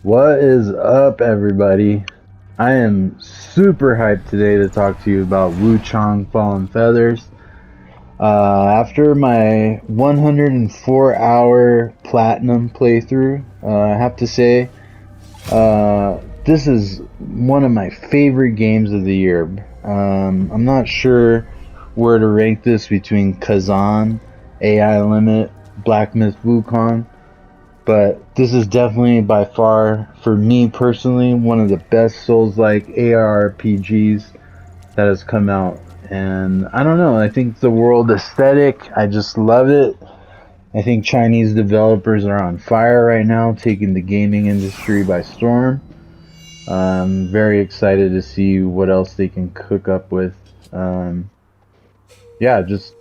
What is up, everybody? I am super hyped today to talk to you about WuChang Fallen Feathers. After my 104-hour platinum playthrough, I have to say, this is one of my favorite games of the year. I'm not sure where to rank this between Kazan, AI Limit, Black Myth Wukong. But this is definitely by far, for me personally, one of the best Souls-like ARPGs that has come out. And I don't know, I think the world aesthetic, I just love it. I think Chinese developers are on fire right now, taking the gaming industry by storm. I'm very excited to see what else they can cook up with. Yeah, just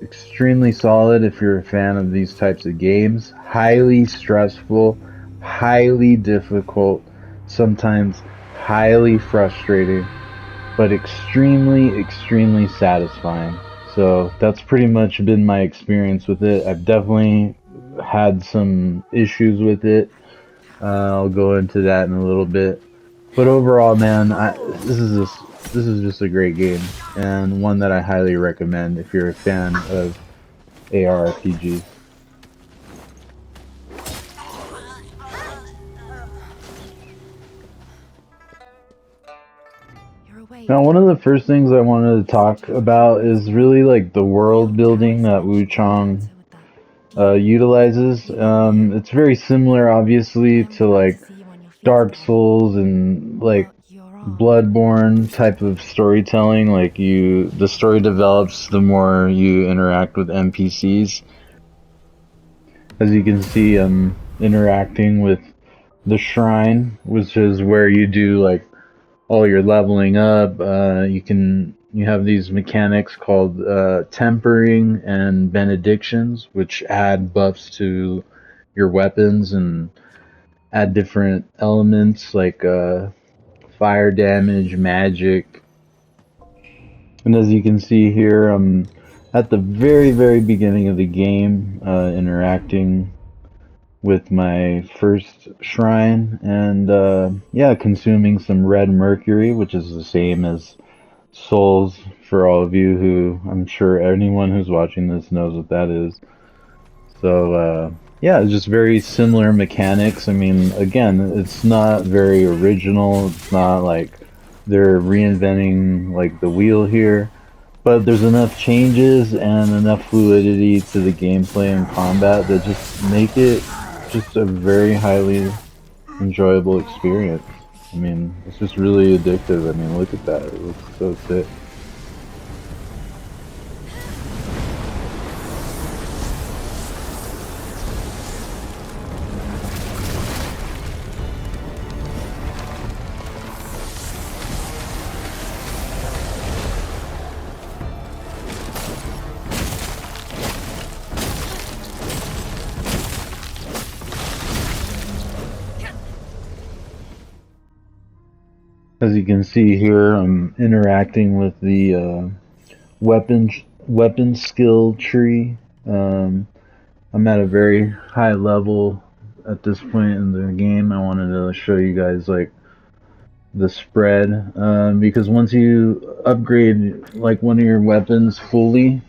extremely solid if you're a fan of these types of games. Highly stressful, highly difficult, sometimes highly frustrating, but extremely satisfying. So that's pretty much been my experience with it. I've definitely had some issues with it. I'll go into that in a little bit. But overall, man, this is just a great game, and one that I highly recommend if you're a fan of ARPGs. Now, one of the first things I wanted to talk about is really like the world building that WuChang utilizes. It's very similar, obviously, to like Dark Souls and like Bloodborne type of storytelling. Like the story develops the more you interact with NPCs. As you can see, I'm interacting with the shrine, which is where you do like all your leveling up. You have these mechanics called tempering and benedictions, which add buffs to your weapons and add different elements like fire damage, magic. And as you can see here, I'm at the very beginning of the game, interacting with my first shrine, and yeah, consuming some red mercury, which is the same as souls for all of you who, I'm sure anyone who's watching this knows what that is. So yeah, it's just very similar mechanics. I mean, again, it's not very original. It's not like they're reinventing like the wheel here, but there's enough changes and enough fluidity to the gameplay and combat that just make it just a very highly enjoyable experience. I mean, it's just really addictive. I mean, look at that. It looks so sick. As you can see here, I'm interacting with the weapon skill tree. I'm at a very high level at this point in the game. I wanted to show you guys like the spread, because once you upgrade like one of your weapons fully,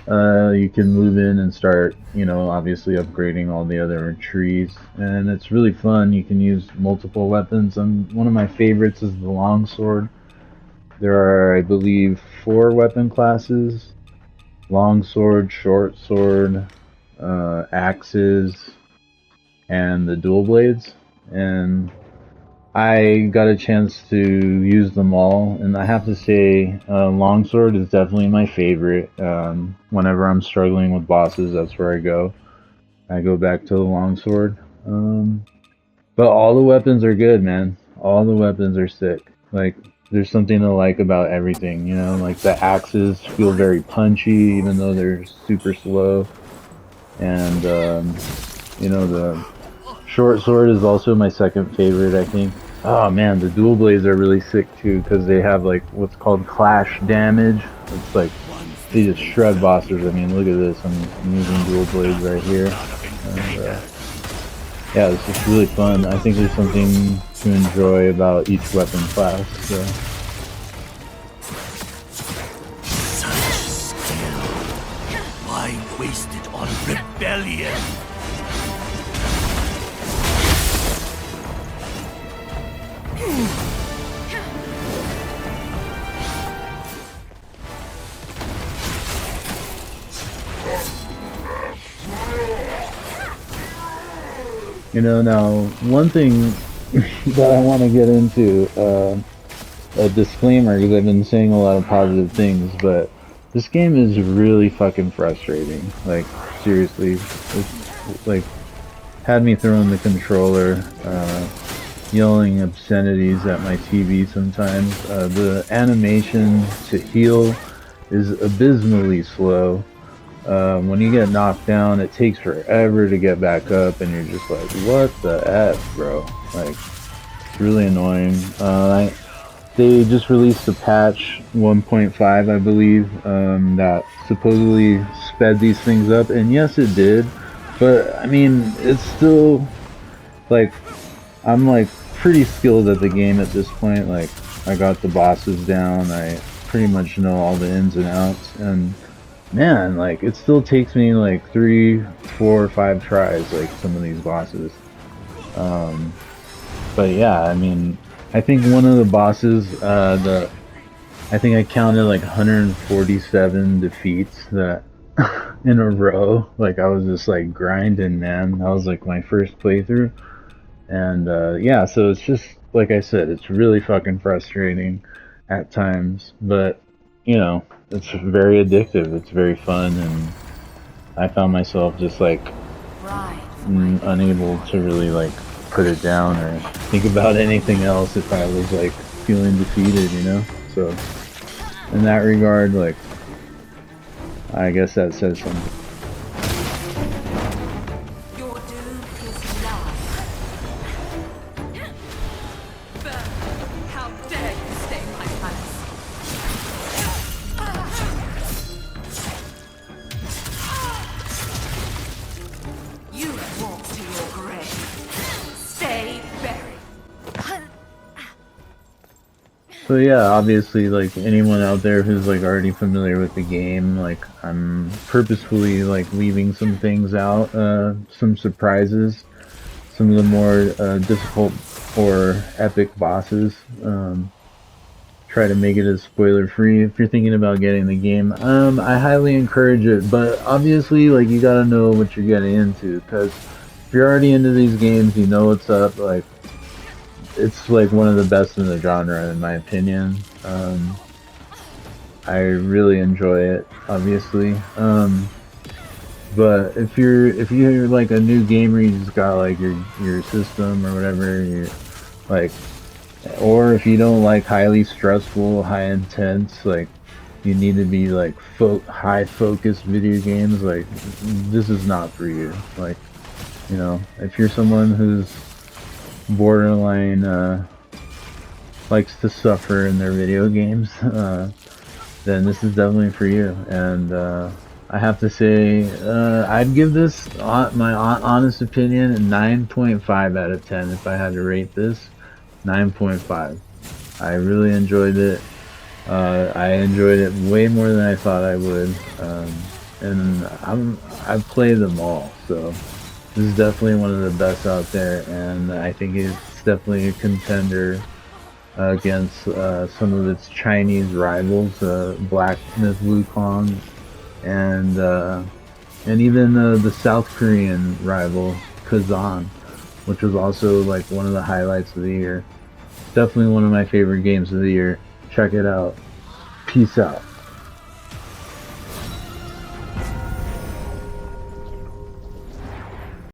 you can move in and start, obviously upgrading all the other trees, and it's really fun. You can use multiple weapons. One of my favorites is the longsword. There are, I believe, 4 weapon classes: longsword, short sword, axes, and the dual blades. And I got a chance to use them all, and I have to say, longsword is definitely my favorite. Whenever I'm struggling with bosses, that's where I go. I go back to the longsword. But all the weapons are good, man. All the weapons are sick. Like, there's something to like about everything, Like, the axes feel very punchy, even though they're super slow. And, the short sword is also my second favorite, I think. Oh man, the dual blades are really sick too, because they have like what's called clash damage. It's like they just shred bosses. I mean, look at this. I'm using dual blades right here. And, yeah, it's just really fun. I think there's something to enjoy about each weapon class. So. Such skill. Why waste it on rebellion? You know, now one thing that I want to get into, a disclaimer, because I've been saying a lot of positive things, but this game is really fucking frustrating. Like, seriously, it's like had me throwing the controller, yelling obscenities at my TV sometimes. The animation to heal is abysmally slow. When you get knocked down, it takes forever to get back up, and you're just like, what the F, bro? Like, it's really annoying. They just released a patch 1.5, I believe, that supposedly sped these things up, and yes, it did. But, I mean, it's still, like, I'm, like, pretty skilled at the game at this point. Like, I got the bosses down, I pretty much know all the ins and outs, and man, like, it still takes me like 3, 4, 5 tries, like some of these bosses. Um, but yeah, I mean, I think one of the bosses, I think I counted like 147 defeats that in a row. Like, I was just like grinding, man. That was like my first playthrough. And yeah, so it's just, like I said, it's really fucking frustrating at times. But, you know, it's very addictive. It's very fun. And I found myself just like unable to really like put it down or think about anything else if I was like feeling defeated, you know? So in that regard, like, I guess that says something. Your doom is nigh. Burn! How dare you stain my palace? You walk to your grave. Stay buried. So yeah, obviously, like anyone out there who's like already familiar with the game, like I'm purposefully like leaving some things out, some surprises, some of the more difficult or epic bosses. Try to make it as spoiler free. If you're thinking about getting the game, I highly encourage it, but obviously, like, you gotta know what you're getting into, because if you're already into these games, you know what's up. Like, it's like one of the best in the genre, in my opinion. I really enjoy it, obviously. But if you're like a new gamer, you just got like your system or whatever, you're like, or if you don't like highly stressful, high intense, like you need to be like high focused video games, like this is not for you. Like, you know, if you're someone who's borderline likes to suffer in their video games, then this is definitely for you. And I have to say, I'd give this, my honest opinion, a 9.5 out of 10 if I had to rate this. 9.5. I really enjoyed it. I enjoyed it way more than I thought I would. And I've played them all, so this is definitely one of the best out there, and I think it's definitely a contender against some of its Chinese rivals, Black Myth WuChang, and even the South Korean rival Kazan, which was also like one of the highlights of the year. Definitely one of my favorite games of the year. Check it out. Peace out.